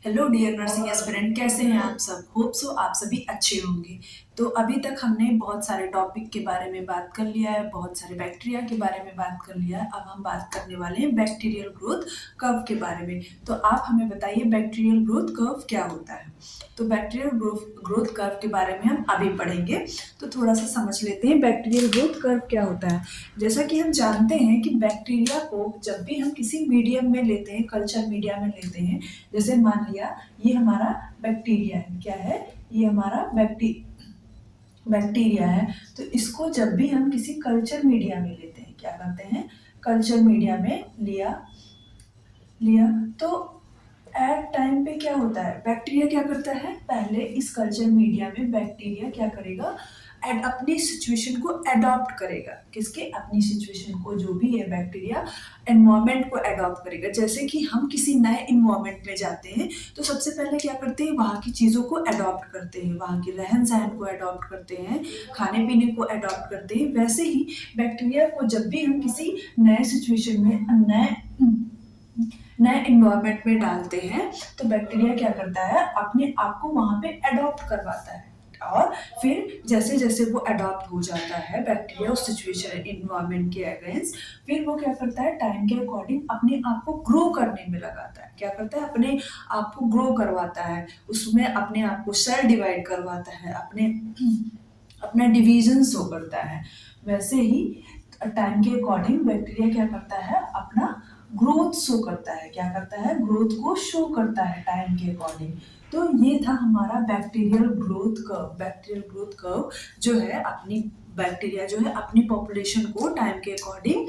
Hello dear nursing aspirant, कैसे हैं आप सब। होप सो आप सभी अच्छे होंगे। तो अभी तक हमने बहुत सारे टॉपिक के बारे में बात कर लिया है, बहुत सारे बैक्टीरिया के बारे में बात कर लिया है। अब हम बात करने वाले हैं बैक्टीरियल ग्रोथ कर्व के बारे में। तो आप हमें बताइए बैक्टीरियल ग्रोथ कर्व क्या होता है। तो बैक्टीरियल ग्रोथ कर्व के बारे में हम अभी पढ़ेंगे। तो थोड़ा सा समझ लेते हैं बैक्टीरियल ग्रोथ कर्व क्या होता है। जैसा कि हम जानते हैं कि बैक्टीरिया को जब भी हम किसी मीडियम में लेते हैं, कल्चर मीडिया में लेते हैं, जैसे मान लिया ये हमारा बैक्टीरिया है, क्या है ये हमारा बैक्टीरिया है। तो इसको जब भी हम किसी कल्चर मीडिया में लेते हैं, क्या करते हैं, कल्चर मीडिया में लिया लिया तो एट टाइम पे क्या होता है, बैक्टीरिया क्या करता है, पहले इस कल्चर मीडिया में बैक्टीरिया क्या करेगा, अपनी सिचुएशन को अडॉप्ट करेगा। किसके, अपनी सिचुएशन को, जो भी है बैक्टीरिया एनवायरमेंट को अडॉप्ट करेगा। जैसे कि हम किसी नए इन्वायरमेंट में जाते हैं तो सबसे पहले क्या करते हैं, वहाँ की चीज़ों को अडॉप्ट करते हैं, वहाँ के रहन सहन को अडॉप्ट करते हैं, खाने पीने को अडॉप्ट करते हैं। वैसे ही बैक्टीरिया को जब भी हम किसी नए सिचुएशन में, नए इन्वायरमेंट में डालते हैं तो बैक्टीरिया क्या करता है, अपने आप को वहां पे अडॉप्ट करवाता है। और फिर जैसे जैसे वो अडॉप्ट हो जाता है बैक्टीरिया उस सिचुएशन इन्वायरमेंट के अगेंस्ट, फिर वो क्या करता है, टाइम के अकॉर्डिंग अपने आप को ग्रो करने में लगाता है। क्या करता है, अपने आप को ग्रो करवाता है, उसमें अपने आप को सेल डिवाइड करवाता है, अपना डिवीजन शो करता है। वैसे ही टाइम के अकॉर्डिंग बैक्टीरिया क्या करता है, अपना ग्रोथ शो करता है। क्या करता है, ग्रोथ को शो करता है टाइम के अकॉर्डिंग। तो ये था हमारा bacterial growth curve. Bacterial growth curve जो है, अपनी बैक्टीरिया जो है अपनी पॉपुलेशन को टाइम के अकॉर्डिंग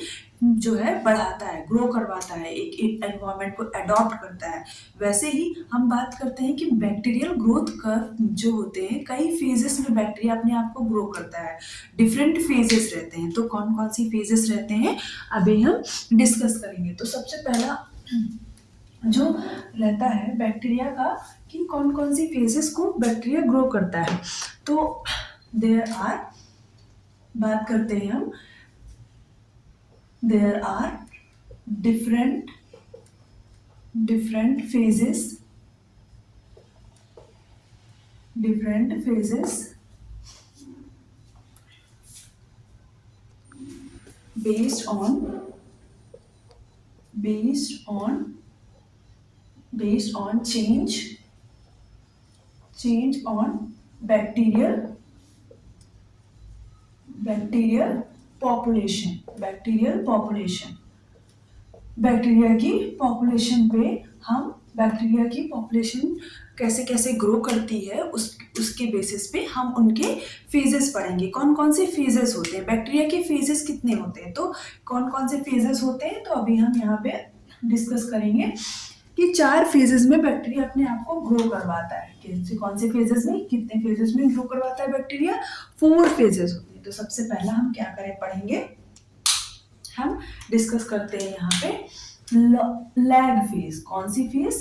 जो है बढ़ाता है, ग्रो करवाता है, एक एनवायरनमेंट को अडॉप्ट करता है। वैसे ही हम बात करते हैं कि बैक्टीरियल ग्रोथ कर्व जो होते हैं, कई फेजेस में बैक्टीरिया अपने आप को ग्रो करता है, डिफरेंट फेजेस रहते हैं। तो कौन कौन सी फेजेस रहते हैं अभी हम डिस्कस करेंगे। तो सबसे पहला जो रहता है बैक्टीरिया का, कि कौन कौन सी फेजेस को बैक्टीरिया ग्रो करता है। तो देयर आर, बात करते हैं हम, there are different different phases different phases based on based on based on change on bacterial bacterial population bacteria की पॉपुलेशन पे हम बैक्टीरिया की पॉपुलेशन कैसे कैसे ग्रो करती है उसके बेसिस पे हम उनके फेजेस पढ़ेंगे। कौन कौन से फेजेस होते हैं, बैक्टीरिया के फेजेस कितने होते हैं, तो कौन कौन से फेजेस होते हैं, तो अभी हम यहाँ पे डिस्कस करेंगे कि 4 फेजेस में बैक्टीरिया अपने आप को ग्रो करवाता है। कौन से फेजेस में, कितने फेजेस में ग्रो करवाता है बैक्टीरिया, 4 फेजेस होते हैं। तो सबसे पहला हम क्या करें, पढ़ेंगे, हम डिस्कस करते हैं यहाँ पे लैग फेज। कौन सी फेज,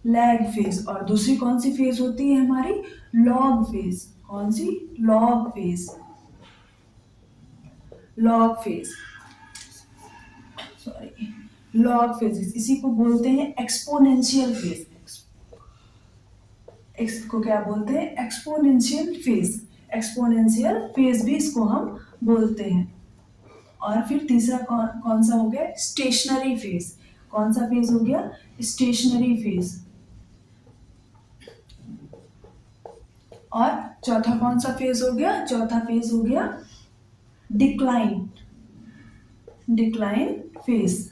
लैग फेज। और दूसरी कौन सी फेज होती है हमारी, लॉग फेज। कौन सी, log phase sorry log phases. इसी को बोलते हैं एक्सपोनेंशियल फेज। इसको क्या बोलते हैं, एक्सपोनेंशियल फेज भी इसको हम बोलते हैं। और फिर तीसरा कौन सा हो गया, स्टेशनरी फेज। कौन सा फेज हो गया, स्टेशनरी फेज। और चौथा कौन सा फेज हो गया, चौथा फेज हो गया डिक्लाइन फेज।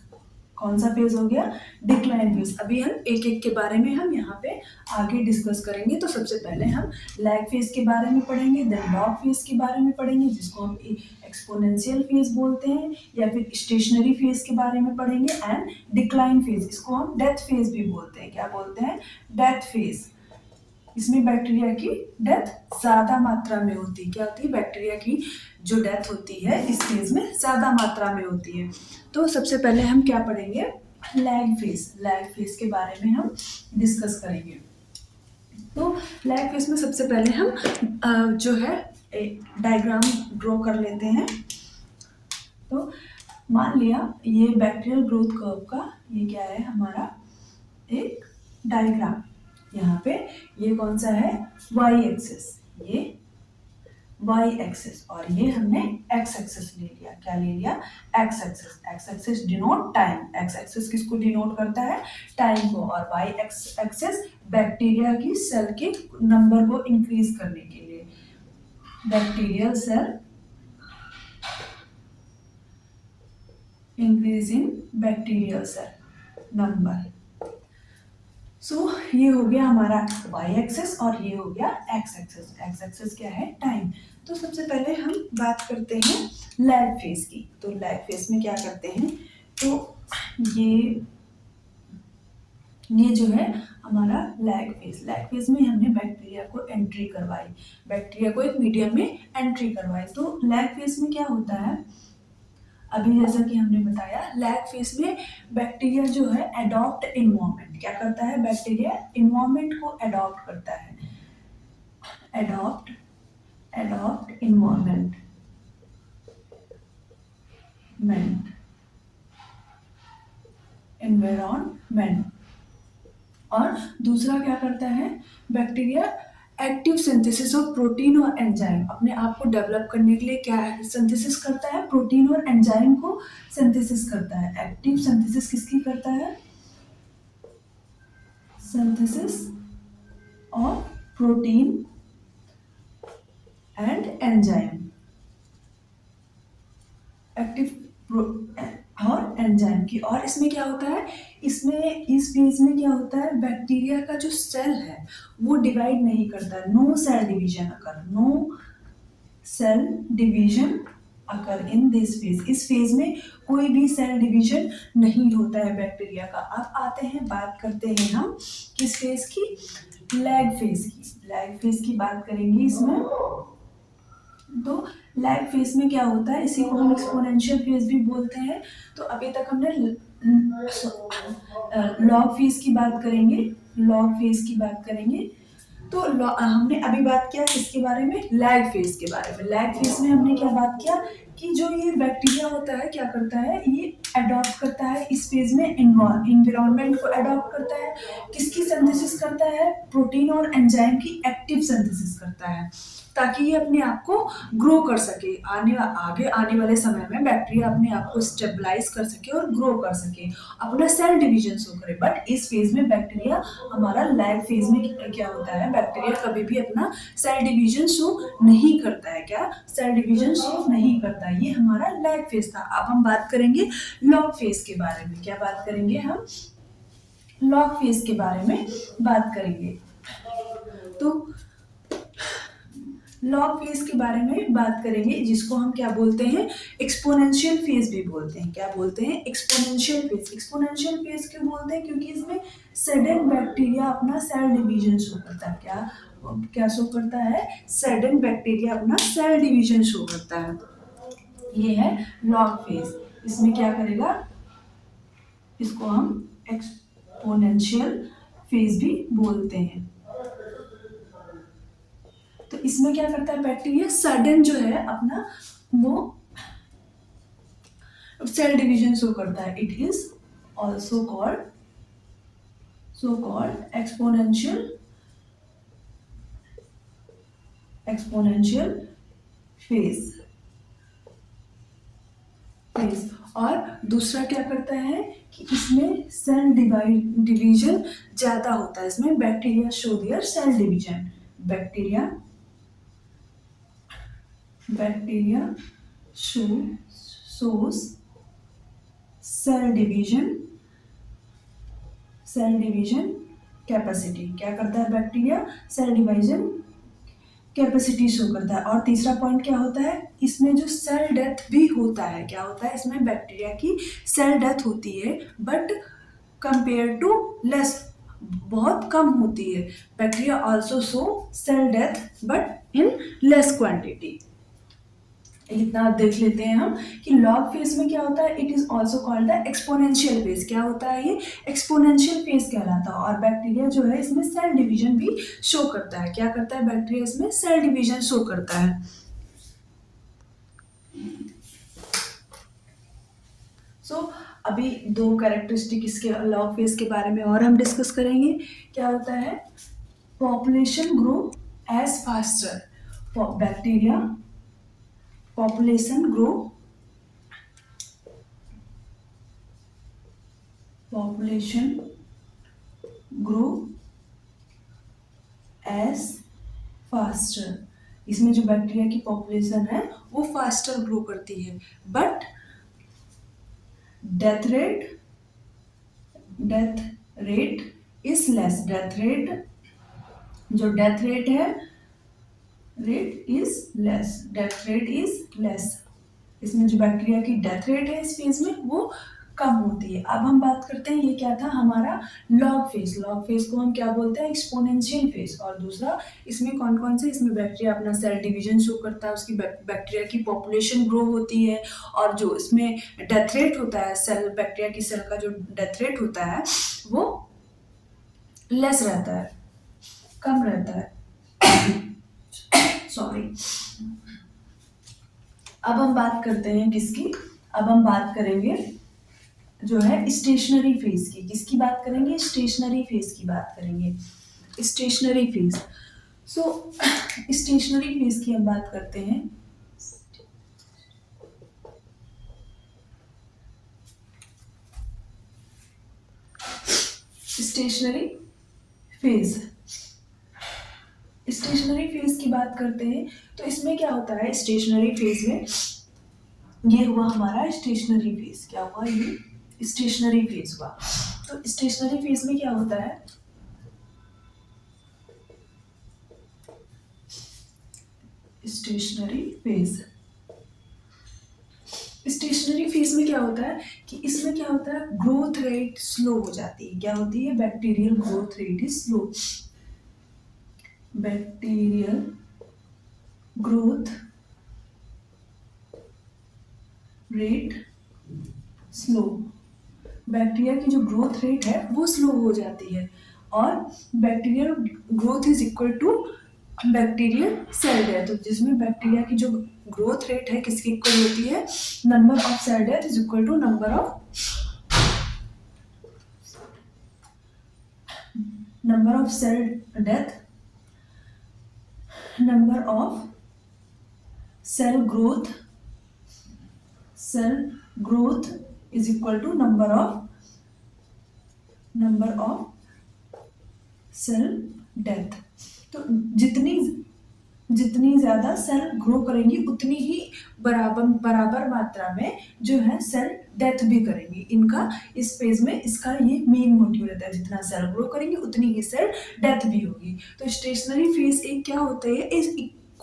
कौन सा फेज हो गया, डिक्लाइन फेज। अभी हम एक एक के बारे में हम यहाँ पे आगे डिस्कस करेंगे। तो सबसे पहले हम लैग फेज के बारे में पढ़ेंगे, देन लॉग फेज के बारे में पढ़ेंगे, जिसको हम एक्सपोनेंशियल फेज बोलते हैं, या फिर स्टेशनरी फेज के बारे में पढ़ेंगे, एंड डिक्लाइन फेज, इसको हम डेथ फेज भी बोलते हैं। क्या बोलते हैं, डेथ फेज। इसमें बैक्टीरिया की डेथ ज्यादा मात्रा में होती है। क्या होती है, बैक्टीरिया की जो डेथ होती है इस फेज में ज्यादा मात्रा में होती है। तो सबसे पहले हम क्या पढ़ेंगे, लैग फेज के बारे में हम डिस्कस करेंगे। तो लैग फेज में सबसे पहले हम जो है डायग्राम ड्रॉ कर लेते हैं। तो मान लिया ये बैक्टीरियल ग्रोथ कर्व का ये क्या है हमारा एक डायग्राम। यहाँ पे ये कौन सा है, वाई एक्सिस, ये वाई एक्सिस, और ये हमने एक्स एक्सिस ले लिया। क्या ले लिया, x axis. X axis denote time, x axis किसको डिनोट करता है, टाइम को, और वाई एक्सिस बैक्टीरिया की सेल के नंबर को इंक्रीज करने के लिए, bacterial cell increase in bacterial cell number. So ये हो गया हमारा वाई एक्सिस और ये हो गया एक्स एक्सिस। एक्स एक्सिस क्या है, टाइम। तो सबसे पहले हम बात करते हैं लैग फेज की। तो लैग फेज में क्या करते हैं, तो ये जो है हमारा लैग फेज। लैग फेज में हमने बैक्टीरिया को एंट्री करवाई, बैक्टीरिया को एक मीडियम में एंट्री करवाई। तो लैग फेज में क्या होता है, अभी जैसा कि हमने बताया, लैग फेज में बैक्टीरिया जो है एडॉप्ट इन्वायरमेंट, क्या करता है, बैक्टीरिया इन्वायरमेंट को एडॉप्ट करता है, एडॉप्ट इन्वायरमेंट एनवायरनमेंट। और दूसरा क्या करता है, bacteria active synthesis of protein और एंजाइम, अपने आप को डेवलप करने के लिए क्या सिंथेसिस करता है, प्रोटीन और एंजाइम को सिंथेसिस करता है। एक्टिव सिंथेसिस किसकी करता है, synthesis of protein and enzyme, active और एंजाइम की। और इसमें क्या होता है, इसमें इस फेज में क्या होता है, बैक्टीरिया का जो सेल है वो डिवाइड नहीं करता, no cell division occur, no cell division occur in this phase. इस फेज में कोई भी सेल डिवीजन नहीं होता है बैक्टीरिया का। अब आते हैं, बात करते हैं हम किस फेज की, लैग फेज की। लैग फेज की बात करेंगे इसमें। तो लैग फेज में क्या होता है, इसी को हम एक्सपोनेंशियल फेज भी बोलते हैं। तो अभी तक हमने लॉग फेज की बात करेंगे, लॉग फेज की बात करेंगे। तो हमने अभी बात किया किसके बारे में, लैग फेज के बारे में। लैग फेज में हमने क्या बात किया कि जो ये बैक्टीरिया होता है क्या करता है, ये अडॉप्ट करता है इस फेज में इन्वायरमेंट को अडॉप्ट करता है। किसकी सिंथेसिस करता है, प्रोटीन और एंजाइम की एक्टिव सिंथेसिस करता है, ताकि ये अपने आप को ग्रो कर सके। आगे आने वाले समय में बैक्टीरिया अपने आप को स्टेबलाइज कर सके और ग्रो कर सके, अपना सेल डिवीजन शो करे। बट इस फेज में बैक्टीरिया, हमारा लैग फेज में क्या होता है, बैक्टीरिया कभी भी अपना सेल डिवीजन शो नहीं करता है। क्या, सेल डिवीजन शो नहीं करता, ये हमारा लैग फेज था। अब हम बात करेंगे लॉग फेज के बारे में। क्या बात करेंगे हम, लॉग फेज के बारे में बात करेंगे। तो लॉग फेज के बारे में बात करेंगे, जिसको हम क्या बोलते हैं, एक्सपोनेंशियल फेज भी बोलते हैं। क्या बोलते हैं, एक्सपोनेंशियल फेज। एक्सपोनेंशियल फेज क्यों बोलते हैं, क्योंकि इसमें सडन बैक्टीरिया अपना सेल डिवीजन शो करता है। क्या शो करता है, सडन बैक्टीरिया अपना सेल डिवीजन शो करता है। ये है लॉग फेज। इसमें क्या करेगा, इसको हम एक्सपोनेंशियल फेज भी बोलते हैं। तो इसमें क्या करता है बैक्टीरिया, सडन जो है अपना वो सेल डिवीजन शो करता है। It is also called exponential phase. और दूसरा क्या करता है कि इसमें सेल डिवीजन ज्यादा होता है। इसमें bacteria show their cell division, bacteria shows cell division capacity. क्या करता है bacteria, cell division capacity show करता है। और तीसरा पॉइंट क्या होता है, इसमें जो सेल डेथ भी होता है। क्या होता है, इसमें बैक्टीरिया की सेल डेथ होती है, बट कंपेयर टू लेस, बहुत कम होती है। Bacteria also show cell death but in less quantity. इतना देख लेते हैं हम कि लॉग फेज में क्या होता है, it is also called the exponential phase. क्या होता है, ये एक्सपोनेंशियल फेज कहलाता है। और बैक्टीरिया जो है इसमें सेल डिवीजन भी शो करता है। क्या करता है बैक्टीरिया, इसमें सेल डिवीजन शो करता है। अभी दो कैरेक्टरिस्टिक इसके लॉग फेज के बारे में और हम डिस्कस करेंगे। क्या होता है? Population grow as faster bacteria, population grow as faster. इसमें जो बैक्टीरिया की पॉपुलेशन है वो फास्टर ग्रो करती है, but death rate is less. Death rate is less. इसमें जो बैक्टीरिया की डेथ रेट है इस फेज में वो कम होती है। अब हम बात करते हैं, ये क्या था हमारा लॉग फेज। लॉग फेज को हम क्या बोलते हैं? Exponential phase. और दूसरा इसमें कौन कौन से? इसमें बैक्टीरिया अपना सेल डिवीजन शो करता है, उसकी बैक्टीरिया की पॉपुलेशन ग्रो होती है, और जो इसमें डेथ रेट होता है, सेल बैक्टीरिया की सेल का जो डेथ रेट होता है वो लेस रहता है, कम रहता है। सॉरी। अब हम बात करते हैं किसकी? अब हम बात करेंगे जो है स्टेशनरी फेज की। किसकी बात करेंगे? स्टेशनरी फेज की बात करेंगे। Stationery phase. स्टेशनरी फेज की हम बात करते हैं। स्टेशनरी फेज की बात करते हैं तो इसमें क्या होता है? स्टेशनरी फेज में ये हुआ हमारा स्टेशनरी फेज। क्या हुआ? ये स्टेशनरी फेज हुआ। तो स्टेशनरी फेज में क्या होता है? स्टेशनरी फेज में क्या होता है कि इसमें क्या होता है? ग्रोथ रेट स्लो हो जाती है। क्या होती है? Bacterial growth rate is slow. Bacterial growth rate slow. Bacteria की जो ग्रोथ रेट है वो स्लो हो जाती है, और bacterial growth is equal to bacterial cell death. जिसमें बैक्टीरिया की जो ग्रोथ रेट है किसकी इक्वल होती है? Number of cell death is equal to number of cell death, number of cell growth is equal to number of cell death. तो जितनी ज्यादा सेल ग्रो करेंगी उतनी ही बराबर मात्रा में जो है सेल डेथ भी करेंगी। इनका इस फेज में इसका ये मेन मोटिव रहता है, जितना सेल ग्रो करेंगी उतनी ही सेल डेथ भी होगी। तो स्टेशनरी फेज एक क्या होता है?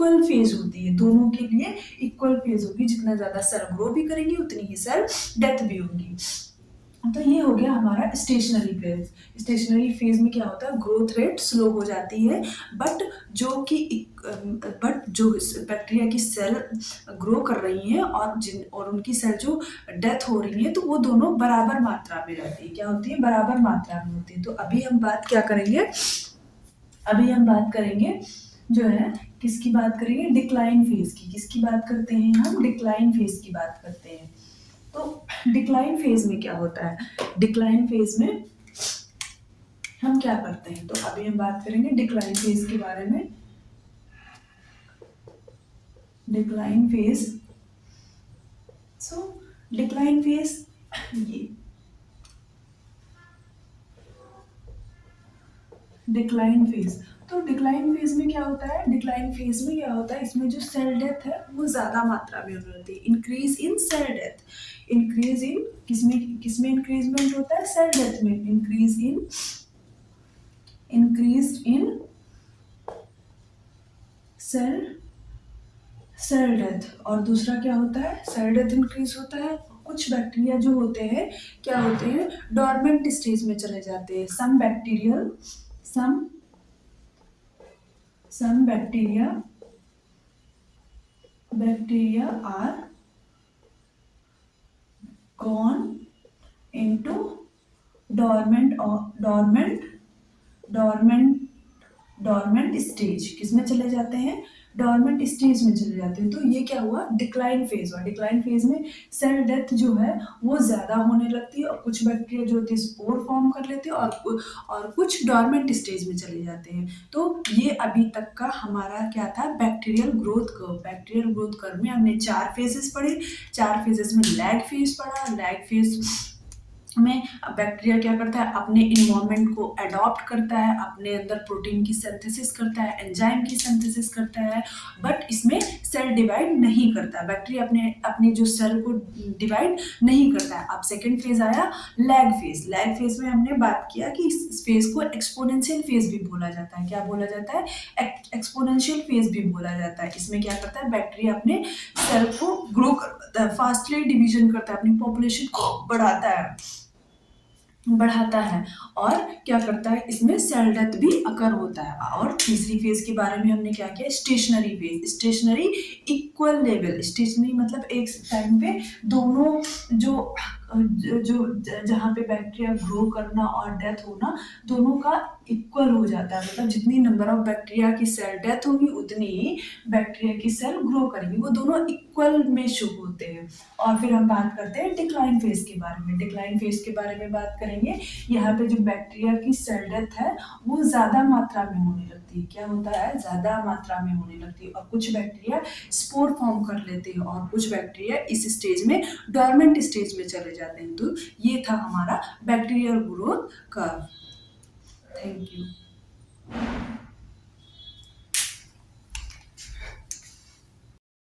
इक्वल फेज होती है, दोनों के लिए इक्वल फेज होगी। जितना ज्यादा सेल ग्रो भी करेंगी उतनी ही सेल डेथ भी होगी। तो ये हो गया हमारा स्टेशनरी फेज। स्टेशनरी फेज में क्या होता है? ग्रोथ रेट स्लो हो जाती है, बट जो बैक्टीरिया की सेल ग्रो कर रही हैं और उनकी सेल जो डेथ हो रही है तो वो दोनों बराबर मात्रा में रहती है। क्या होती है? बराबर मात्रा में होती है। तो अभी हम बात क्या करेंगे? अभी हम बात करेंगे जो है किसकी बात करेंगे? डिक्लाइन फेज की। किसकी बात करते हैं हम? डिक्लाइन फेज की बात करते हैं। तो डिक्लाइन फेज में क्या होता है? डिक्लाइन फेज में हम क्या करते हैं? तो अभी हम बात करेंगे डिक्लाइन फेज के बारे में। Decline phase. डिक्लाइन फेज ये डिक्लाइन फेज। तो डिक्लाइन फेज में क्या होता है? डिक्लाइन फेज में क्या होता है? इसमें जो सेल डेथ है वो ज्यादा मात्रा में होती है। Increase in cell death. Increase in किसमें इंक्रीजमेंट होता है? सेल डेथ में। Increase in cell death. और दूसरा क्या होता है? सेल डेथ इंक्रीज होता है। कुछ बैक्टीरिया जो होते हैं क्या होते हैं? डॉर्मेंट स्टेज में चले जाते हैं। सम bacteria are gone into dormant stage। किसमें चले जाते हैं? डॉर्मेंट स्टेज में चले जाते हैं। तो ये क्या हुआ, डिक्लाइन फेज हुआ। डिक्लाइन फेज में सेल डेथ जो है वो ज़्यादा होने लगती है और कुछ बैक्टीरिया जो होती है स्पोर फॉर्म कर लेते हैं और कुछ डॉर्मेंट स्टेज में चले जाते हैं। तो ये अभी तक का हमारा क्या था, bacterial growth curve. Bacterial growth curve में हमने 4 फेजेस पढ़े। 4 फेजेस में लैग फेज पढ़ा। लैग फेज में बैक्टीरिया क्या करता है, अपने इन्वायरमेंट को अडॉप्ट करता है, अपने अंदर प्रोटीन की सिंथेसिस करता है, एंजाइम की सिंथेसिस करता है, बट इसमें सेल डिवाइड नहीं करता। बैक्टीरिया अपने अपने जो सेल को डिवाइड नहीं करता है। अब सेकेंड फेज आया लैग फेज। लैग फेज में हमने बात किया कि इस फेज को एक्सपोनेंशियल फेज भी बोला जाता है। क्या बोला जाता है, एक्सपोनेंशियल फेज भी बोला जाता है। इसमें क्या करता है, बैक्टीरिया अपने सेल को ग्रो करता है, फास्टली डिवीजन करता है, अपनी पॉपुलेशन को बढ़ाता है और क्या करता है, इसमें सेल डेथ भी अकर होता है। और तीसरी फेज के बारे में हमने क्या किया, stationary phase. Stationary equal level, stationary मतलब एक टाइम पे दोनों जो जहाँ पे बैक्टीरिया ग्रो करना और डेथ होना दोनों का इक्वल हो जाता है। मतलब जितनी नंबर ऑफ बैक्टीरिया की सेल डेथ होगी उतनी ही बैक्टीरिया की सेल ग्रो करेगी, वो दोनों इक्वल में शो होते हैं। और फिर हम बात करते हैं डिक्लाइन फेज के बारे में। डिक्लाइन फेज के बारे में बात करेंगे। यहाँ पे जो बैक्टीरिया की सेल डेथ है वो ज्यादा मात्रा में होने लगती है। क्या होता है, ज्यादा मात्रा में होने लगती है और कुछ बैक्टीरिया स्पोर फॉर्म कर लेते हैं और कुछ बैक्टीरिया इस स्टेज में डॉर्मेंट स्टेज में चले जाते हैं। तो ये था हमारा bacterial growth curve. Thank you.